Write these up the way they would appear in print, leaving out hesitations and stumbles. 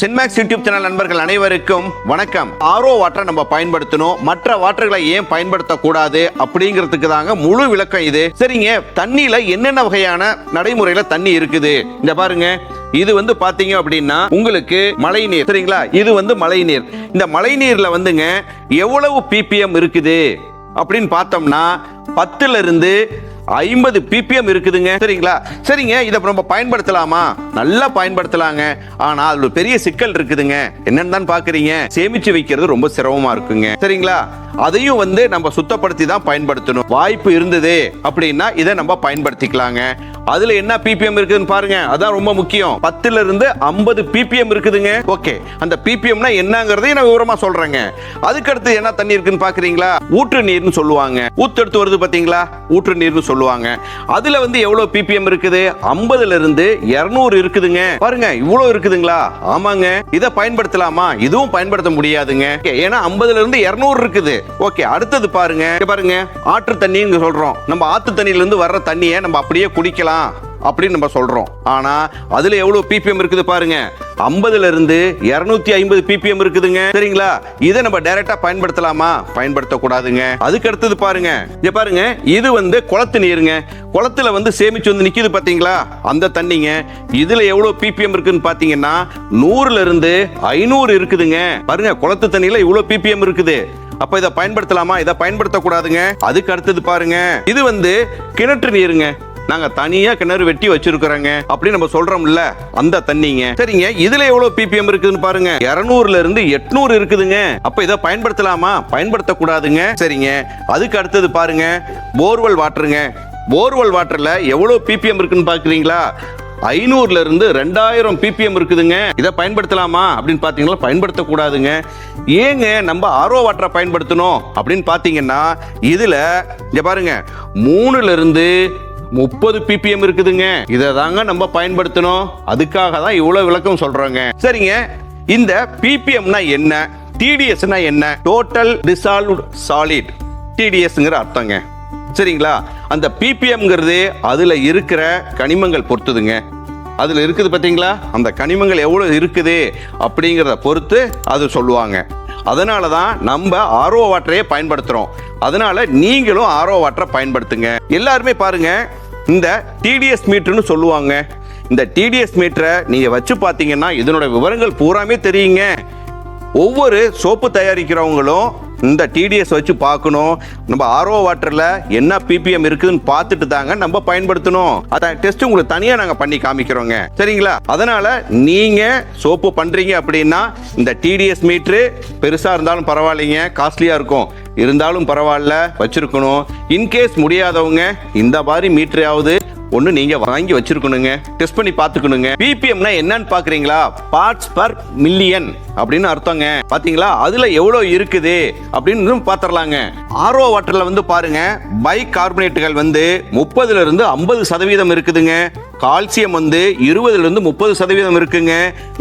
சென்மேக்ஸ் YouTube channel நண்பர்கள் அனைவருக்கும் வணக்கம். ஆர்ஓ வாட்டரை நம்ம பயன்படுத்தணும், மற்ற வாட்டர்களை ஏன் பயன்படுத்தக்கூடாது அப்படிங்கிறதுக்கு தாங்க முழு விளக்கம் இது. சரிங்க, தண்ணியில என்னென்ன வகையான நடைமுறையில தண்ணி இருக்குது இந்த பாருங்க. இது பாத்தீங்க அப்படின்னா உங்களுக்கு மழை நீர். சரிங்களா, இது மழை நீர். இந்த மழை நீர்ல எவ்வளவு ppm இருக்குது அப்படின்னு பார்த்தோம்னா 10ல இருந்து 50 ppm இருக்குதுங்க. சரிங்க, இதை நம்ம பயன்படுத்தலாமா? நல்லா பயன்படுத்தலாங்க. ஆனா அதுல பெரிய சிக்கல் இருக்குதுங்க. என்னன்னு தான் பாக்குறீங்க, சேமிச்சு வைக்கிறது ரொம்ப சிரமமா இருக்குங்க. சரிங்களா, அதையும் நம்ம சுத்தப்படுத்தி தான் பயன்படுத்தணும். வாய்ப்பு இருந்தது அப்படின்னா இதை நம்ம பயன்படுத்திக்கலாங்க. அதுல என்ன ppm இருக்குதுன்னு பாருங்க, அதான் ரொம்ப முக்கியம். 10ல இருந்து 50 ppm இருக்குதுங்க. ஓகே, அந்த ppmனா என்னங்கறதையும் நான் விவரமா சொல்றேங்க. அதுக்கு அடுத்து என்ன தண்ணி இருக்குன்னு பாக்குறீங்களா? ஊற்று நீர்னு சொல்லுவாங்க. ஊத்தெடுத்து வருது பாத்தீங்களா, ஊற்று நீர்னு சொல்லுவாங்க. அதுல எவ்வளவு ppm இருக்குது? 50ல இருந்து 200 இருக்குதுங்க. பாருங்க, இவ்வளவு இருக்குதுங்களா? ஆமாங்க. இதை பயன்படுத்தலாமா? இதுவும் பயன்படுத்த முடியாதுங்க. ஏன்னா 50ல இருந்து 200 இருக்குது. ஓகே, அடுத்தது பாருங்க. ஆற்று தண்ணின்னு சொல்றோம். நம்ம ஆத்து தண்ணியில இருந்து வர்ற தண்ணியை நம்ம அப்படியே குடிக்கலாம் அப்படின்னு நம்ம சொல்றோம். ஆனா அதுல எவ்வளவு ppm இருக்குது பாருங்க. 50ல இருந்து 250 ppm இருக்குதுங்க. சரிங்களா, இதை நம்ம டைரக்டா பயன்படுத்தலாமா? பயன்படுத்த கூடாதுங்க. அதுக்கு அடுத்தது பாருங்க, இங்க பாருங்க, இது குளத்து நீருங்க. குளத்துல சேமிச்சு நிக்குது பாத்தீங்களா, அந்த தண்ணிங்க. இதுல எவ்வளவு ppm இருக்குன்னு பாத்தீங்கன்னா 100ல இருந்து 500 இருக்குதுங்க. பாருங்க, குளத்து தண்ணியில இவ்வளவு ppm இருக்குது. அப்ப இதை பயன்படுத்தலாமா? இதை பயன்படுத்த கூடாதுங்க. அதுக்கு அடுத்தது பாருங்க, இது கிணற்று நீருங்க. நாங்க தனியா கிணறு வெட்டி வச்சிருக்கிறோங்க அப்படி நம்ம சொல்றோம்ல, அந்த தண்ணிங்க. சரிங்க, இதுல எவ்வளவு ppm இருக்குதுன்னு பாருங்க. 200ல இருந்து 800 இருக்குதுங்க. அப்ப இதை பயன்படுத்தலாமா? பயன்படுத்த கூடாதுங்க. சரிங்க, அதுக்கு அடுத்தது பாருங்க, போர்வெல் வாட்டருங்க. போர்வெல் வாட்டர்ல எவ்வளவு ppm இருக்குன்னு பாக்குறீங்களா? 500ல இருந்து 2000 ppm இருக்குதுங்க. இதை பயன்படுத்தலாமா அப்படின்னு பாத்தீங்கன்னா பயன்படுத்த கூடாதுங்க. ஏங்க நம்ம ஆர்ஓ வாட்டரை பயன்படுத்தணும் அப்படின்னு பாத்தீங்கன்னா இதுல இங்க பாருங்க 3ல இருந்து 30 ppm இருக்குதுங்க. இதை தாங்க நம்ம பயன்படுத்தணும். அதுக்காக தான் இவ்வளவு விளக்கம் சொல்றோங்க. சரிங்க, இந்த ppmனா என்ன, TDSனா என்ன? டோட்டல் டிசால்வ்ட் சாலிட், TDSங்கிற அர்த்தங்க. சரிங்களா, அந்த ppmங்கிறது அதுல இருக்கிற கனிமங்கள் பொறுத்துதுங்க. அதுல இருக்குது பாத்தீங்களா, அந்த கனிமங்கள் எவ்வளவு இருக்குது அப்படிங்கிறத பொறுத்து அது சொல்லுவாங்க. அதனால தான் நம்ம ஆர்ஓ வாட்டரையே பயன்படுத்துறோம். அதனால நீங்களும் ஆர்ஓ வாட்டரை பயன்படுத்துங்க. எல்லாருமே பாருங்க, இந்த TDS மீட்டர்னு சொல்லுவாங்க. இந்த TDS மீட்டரை நீங்க வச்சு பாத்தீங்கன்னா இதனோட விவரங்கள் பூராமே தெரியுங்க. ஒவ்வொரு சோப்பு தயாரிக்கிறவங்களும் இந்த TDS வச்சு பார்க்கணும். நம்ம ஆர்ஓ வாட்டர்ல என்ன ppm இருக்குன்னு பார்த்துட்டு தாங்க நம்ம பயன்படுத்தணும். அத டெஸ்ட் உங்களுக்கு தனியா நாங்க பண்ணி காமிக்கிறோங்க. சரிங்களா, அதனால நீங்க சோப்பு பண்றீங்க அப்படின்னா இந்த TDS மீட்டர் பெருசா இருந்தாலும் பரவாயில்லைங்க, காஸ்ட்லியா இருக்கும் இருந்தாலும் பரவாயில்ல வச்சிருக்கணும். இன்கேஸ் முடியாதவங்க இந்த மாதிரி மீட்டராவது ஒண்ணு நீங்க வாங்கி வச்சிருக்கணுங்க, டெஸ்ட் பண்ணி பாத்துக்கணுங்க. ppmனா என்னன்னு பாக்குறீங்களா? பார்ட்ஸ் பர் மில்லியன் அப்படின்னு அர்த்தங்க. பாத்தீங்களா, அதுல எவ்வளவு இருக்குது அப்படின்னு பாத்திரலாங்க. ஆர்ஓ வாட்டர்ல பாருங்க, பை கார்பனேட்டுகள் 30ல இருந்து 50% இருக்குதுங்க. கால்சியம் 20ல இருந்து 30% இருக்குங்க.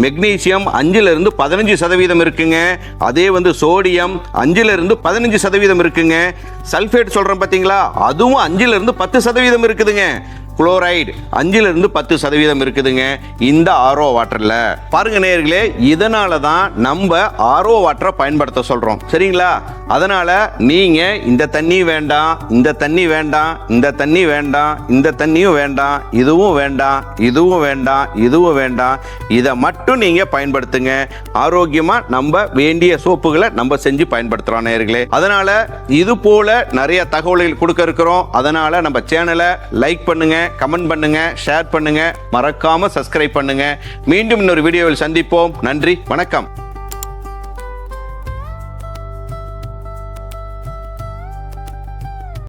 மெக்னீசியம் 5ல இருந்து 15% இருக்குங்க. அதே சோடியம் 5ல இருந்து 15% இருக்குங்க. சல்பேட் சொல்றோம் பாத்தீங்களா, அதுவும் 5ல இருந்து 10% இருக்குதுங்க. குளோரைடு 5ல இருந்து 10% இருக்குதுங்க இந்த ஆர்ஓ வாட்டர்ல. பாருங்க நேயர்களே, இதனால தான் நம்ம ஆர்ஓ வாட்டரை பயன்படுத்த சொல்றோம். சரிங்களா, அதனால நீங்க இந்த தண்ணி வேண்டாம், இந்த தண்ணி வேண்டாம், இந்த தண்ணி வேண்டாம், இந்த தண்ணியும் வேண்டாம், இதுவும் வேண்டாம், இதுவும் வேண்டாம், இதுவும் வேண்டாம், இதை மட்டும் நீங்க பயன்படுத்துங்க. ஆரோக்கியமா நம்ம வேண்டிய சோப்புகளை நம்ம செஞ்சு பயன்படுத்துறோம் நேயர்களே. அதனால இது போல நிறைய தகவல்கள் கொடுக்க இருக்கிறோம். அதனால நம்ம சேனலை லைக் பண்ணுங்க, கமெண்ட் பண்ணுங்க, ஷேர் பண்ணுங்க, மறக்காம சப்ஸ்கிரைப் பண்ணுங்க. மீண்டும் இன்னொரு வீடியோவில் சந்திப்போம். நன்றி, வணக்கம்.